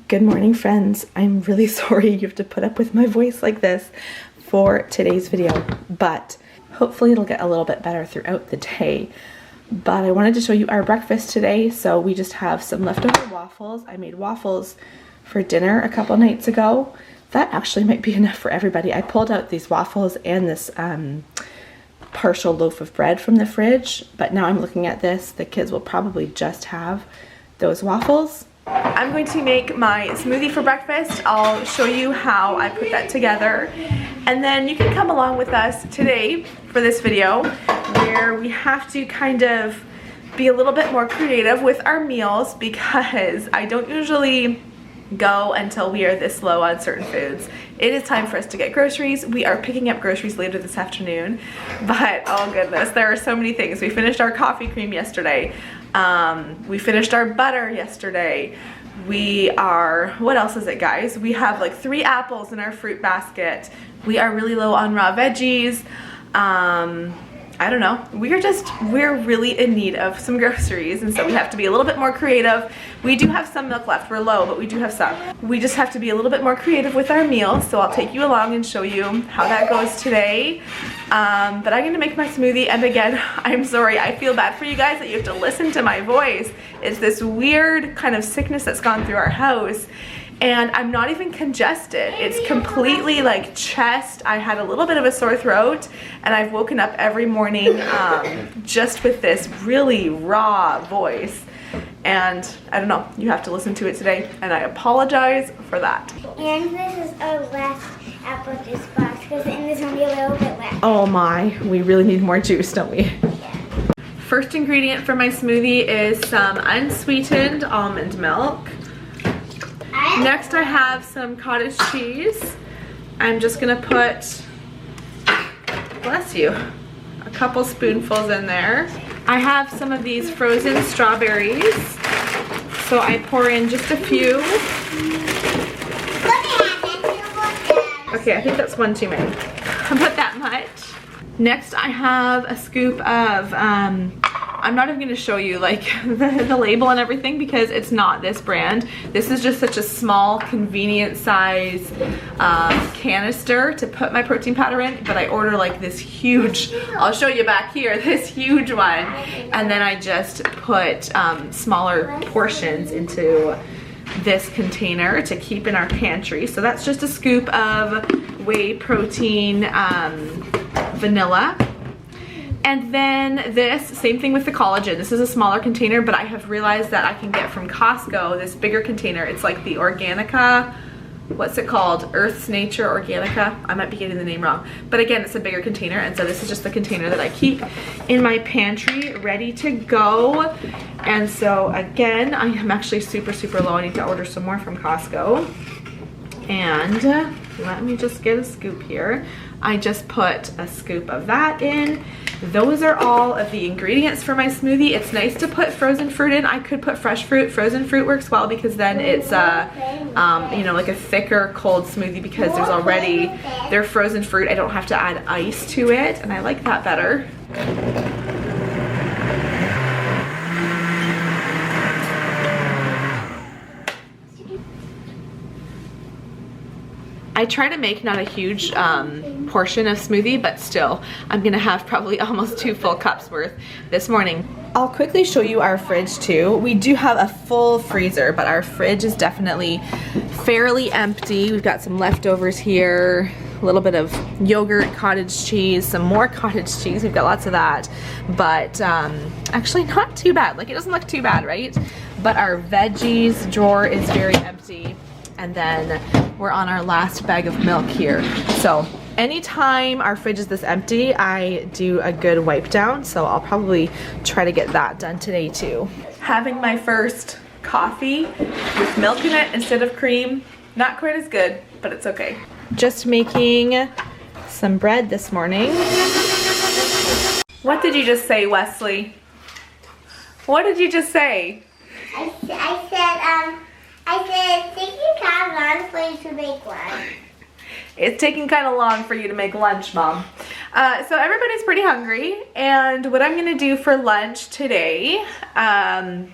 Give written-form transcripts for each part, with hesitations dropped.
Good morning, friends. I'm really sorry you have to put up with my voice like this for today's video, but hopefully it'll get a little bit better throughout the day. But I wanted to show you our breakfast today. So we just have some leftover waffles. I made waffles for dinner a couple nights ago. That actually might be enough for everybody. I pulled out these waffles and this partial loaf of bread from the fridge, but now I'm looking at this. The kids will probably just have those waffles. I'm going to make my smoothie for breakfast. I'll show you how I put that together. And then you can come along with us today for this video where we have to kind of be a little bit more creative with our meals because I don't usually go until we are this low on certain foods. It is time for us to get groceries. We are picking up groceries later this afternoon, but oh goodness, there are so many things. We finished our coffee cream yesterday. We finished our butter yesterday. What else is it, guys? We have like 3 apples in our fruit basket. We are really low on raw veggies. I don't know. We're really in need of some groceries, and so we have to be a little bit more creative. We do have some milk left. We're low, but we do have some. We just have to be a little bit more creative with our meals, so I'll take you along and show you how that goes today. But I'm gonna make my smoothie, and again, I'm sorry. I feel bad for you guys that you have to listen to my voice. It's this weird kind of sickness that's gone through our house. And I'm not even congested. It's completely like chest. I had a little bit of a sore throat, and I've woken up every morning just with this really raw voice. And I don't know, you have to listen to it today, and I apologize for that. And this is our last apple juice box because there's only a little bit left. Oh my, we really need more juice, don't we? Yeah. First ingredient for my smoothie is some unsweetened almond milk. Next I have some cottage cheese. I'm just gonna put, bless you, a couple spoonfuls in there. I have some of these frozen strawberries, so I pour in just a few. Okay, I think that's one too many. I'll put that much. Next I have a scoop of, I'm not even gonna show you like the label and everything because it's not this brand. This is just such a small, convenient size canister to put my protein powder in, but I order like this huge, I'll show you back here, this huge one. And then I just put smaller portions into this container to keep in our pantry. So that's just a scoop of whey protein, vanilla. And then this, same thing with the collagen. This is a smaller container, but I have realized that I can get from Costco this bigger container. It's like the Organica, what's it called? Earth's Nature Organica. I might be getting the name wrong. But again, it's a bigger container, and so this is just the container that I keep in my pantry ready to go. And so again, I am actually super, super low. I need to order some more from Costco. And let me just get a scoop here. I just put a scoop of that in. Those are all of the ingredients for my smoothie. It's nice to put frozen fruit in. I could put fresh fruit. Frozen fruit works well because then it's you know, like a thicker cold smoothie because there's already their frozen fruit. I don't have to add ice to it, and I like that better. I try to make not a huge portion of smoothie, but still, I'm gonna have probably almost 2 full cups worth this morning. I'll quickly show you our fridge too. We do have a full freezer, but our fridge is definitely fairly empty. We've got some leftovers here, a little bit of yogurt, cottage cheese, some more cottage cheese. We've got lots of that, but actually not too bad. Like, it doesn't look too bad, right? But our veggies drawer is very empty. And then we're on our last bag of milk here. So anytime our fridge is this empty, I do a good wipe down. So I'll probably try to get that done today too. Having my first coffee with milk in it instead of cream, not quite as good, but it's okay. Just making some bread this morning. What did you just say, Wesley? What did you just say? I said, it's taking kind of long for you to make lunch. It's taking kind of long for you to make lunch, Mom. So everybody's pretty hungry, and what I'm gonna do for lunch today, I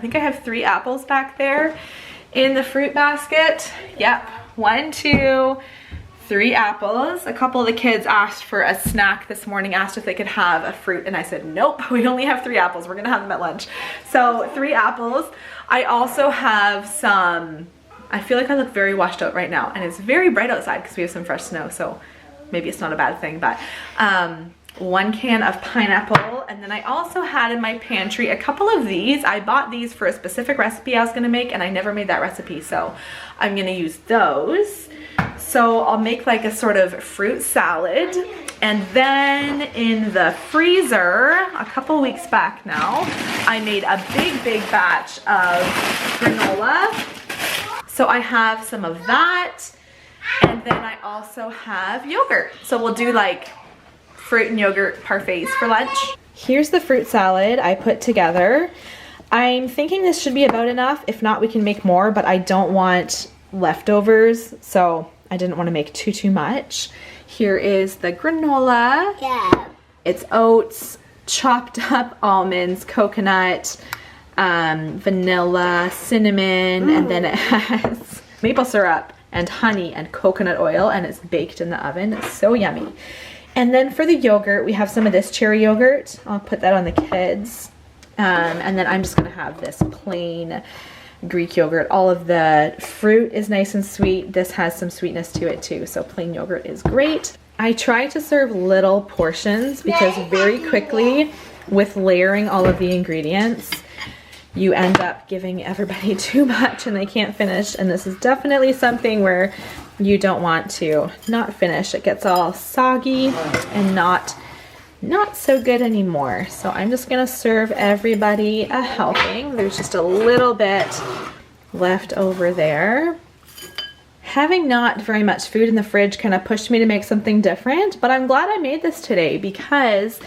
think I have 3 apples back there, In the fruit basket, yep, 1, 2, 3 apples. A couple of the kids asked for a snack this morning, asked if they could have a fruit, and I said, nope, we only have 3 apples. We're gonna have them at lunch. So 3 apples. I also have some, I feel like I look very washed out right now, and it's very bright outside because we have some fresh snow, so maybe it's not a bad thing, but 1 can of pineapple. And then I also had in my pantry a couple of these. I bought these for a specific recipe I was gonna make, and I never made that recipe, so I'm gonna use those. So I'll make like a sort of fruit salad. And then in the freezer, a couple weeks back now, I made a big batch of granola. So I have some of that. And then I also have yogurt. So we'll do like fruit and yogurt parfaits for lunch. Here's the fruit salad I put together. I'm thinking this should be about enough. If not, we can make more, but I don't want leftovers, so I didn't want to make too much. Here is the granola. Yeah. It's oats, chopped up almonds, coconut, vanilla, cinnamon, and then it has maple syrup and honey and coconut oil, and it's baked in the oven. It's so yummy. And then for the yogurt, we have some of this cherry yogurt. I'll put that on the kids. And then I'm just gonna have this plain Greek yogurt. All of the fruit is nice and sweet. This has some sweetness to it too, so plain yogurt is great. I try to serve little portions because very quickly with layering all of the ingredients, you end up giving everybody too much and they can't finish. And this is definitely something where you don't want to not finish. It gets all soggy and not so good anymore. So I'm just gonna serve everybody a helping. There's just a little bit left over there. Having not very much food in the fridge kind of pushed me to make something different, but I'm glad I made this today because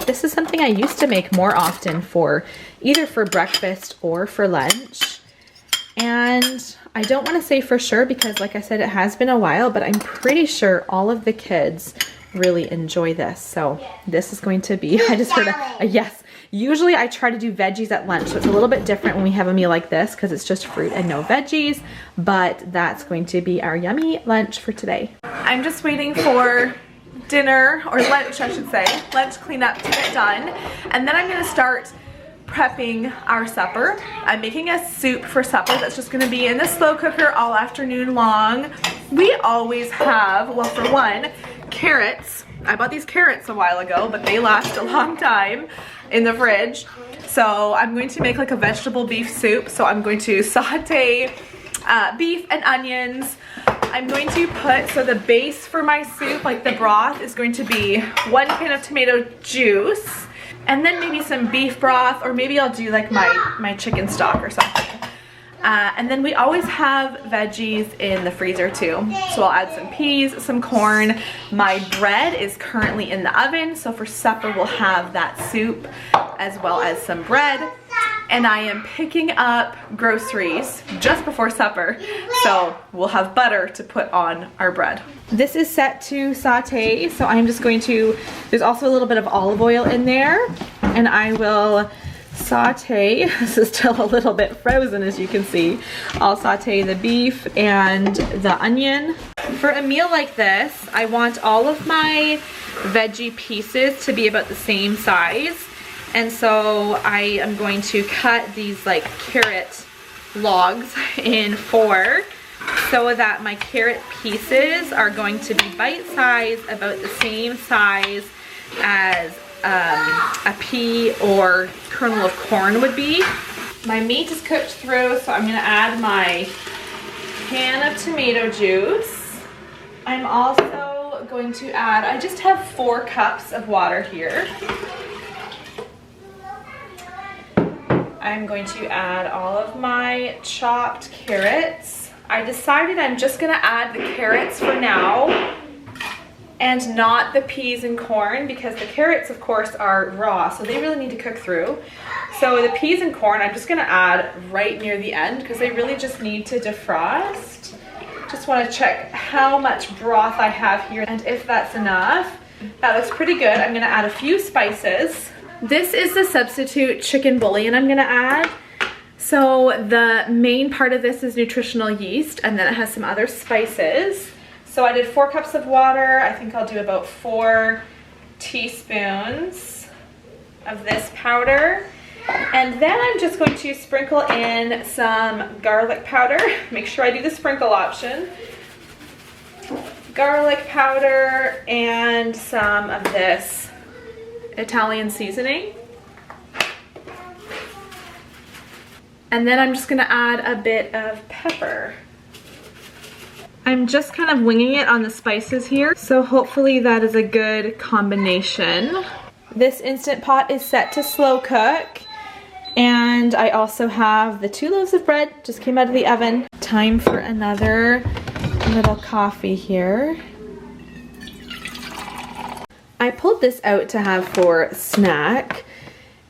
this is something I used to make more often for either for breakfast or for lunch. And I don't want to say for sure because like I said, it has been a while, but I'm pretty sure all of the kids really enjoy this. So this is going to be, I just heard a yes. Usually I try to do veggies at lunch, so it's a little bit different when we have a meal like this because it's just fruit and no veggies, but that's going to be our yummy lunch for today. I'm just waiting for dinner, or lunch I should say, lunch cleanup to get done, and then I'm gonna start prepping our supper. I'm making a soup for supper that's just gonna be in the slow cooker all afternoon long. We always have, well for one, carrots. I bought these carrots a while ago, but they last a long time in the fridge. So I'm going to make like a vegetable beef soup. So I'm going to saute beef and onions. I'm going to put, so the base for my soup, like the broth, is going to be 1 can of tomato juice, and then maybe some beef broth, or maybe I'll do like my chicken stock or something. And then we always have veggies in the freezer too. So I'll add some peas, some corn. My bread is currently in the oven, so for supper we'll have that soup as well as some bread. And I am picking up groceries just before supper, so we'll have butter to put on our bread. This is set to saute, so I'm just going to, there's also a little bit of olive oil in there, and I will saute. This is still a little bit frozen, as you can see. I'll saute the beef and the onion. For a meal like this, I want all of my veggie pieces to be about the same size. And so I am going to cut these like carrot logs in 4 so that my carrot pieces are going to be bite-sized, about the same size as a pea or kernel of corn would be. My meat is cooked through, so I'm gonna add my can of tomato juice. I'm also going to add, I just have 4 cups of water here. I'm going to add all of my chopped carrots. I decided I'm just gonna add the carrots for now and not the peas and corn, because the carrots of course are raw, so they really need to cook through. So the peas and corn I'm just gonna add right near the end because they really just need to defrost. Just want to check how much broth I have here and if that's enough. That looks pretty good. I'm gonna add a few spices. This is the substitute chicken bouillon I'm gonna add. So the main part of this is nutritional yeast, and then it has some other spices. So I did 4 cups of water. I think I'll do about 4 teaspoons of this powder. And then I'm just going to sprinkle in some garlic powder. Make sure I do the sprinkle option. Garlic powder and some of this Italian seasoning. And then I'm just gonna add a bit of pepper. I'm just kind of winging it on the spices here, so hopefully that is a good combination. This Instant Pot is set to slow cook. And I also have the 2 loaves of bread, just came out of the oven. Time for another little coffee here. I pulled this out to have for snack.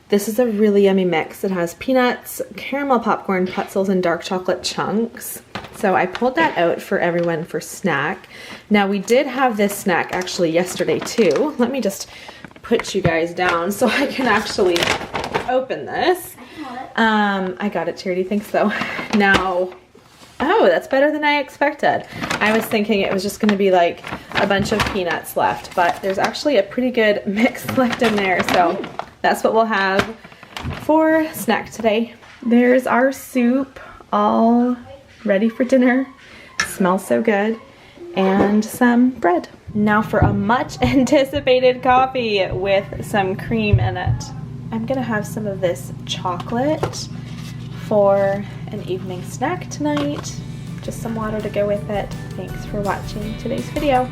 This is a really yummy mix. It has peanuts, caramel popcorn, pretzels, and dark chocolate chunks. So I pulled that out for everyone for snack. Now we did have this snack actually yesterday too. Let me just put you guys down so I can actually open this. I got it, Charity, thanks though. Now, oh, that's better than I expected. I was thinking it was just gonna be like a bunch of peanuts left, but there's actually a pretty good mix left in there, so that's what we'll have for snack today. There's our soup all ready for dinner. Smells so good. And some bread. Now for a much anticipated coffee with some cream in it. I'm gonna have some of this chocolate for an evening snack tonight. Just some water to go with it. Thanks for watching today's video.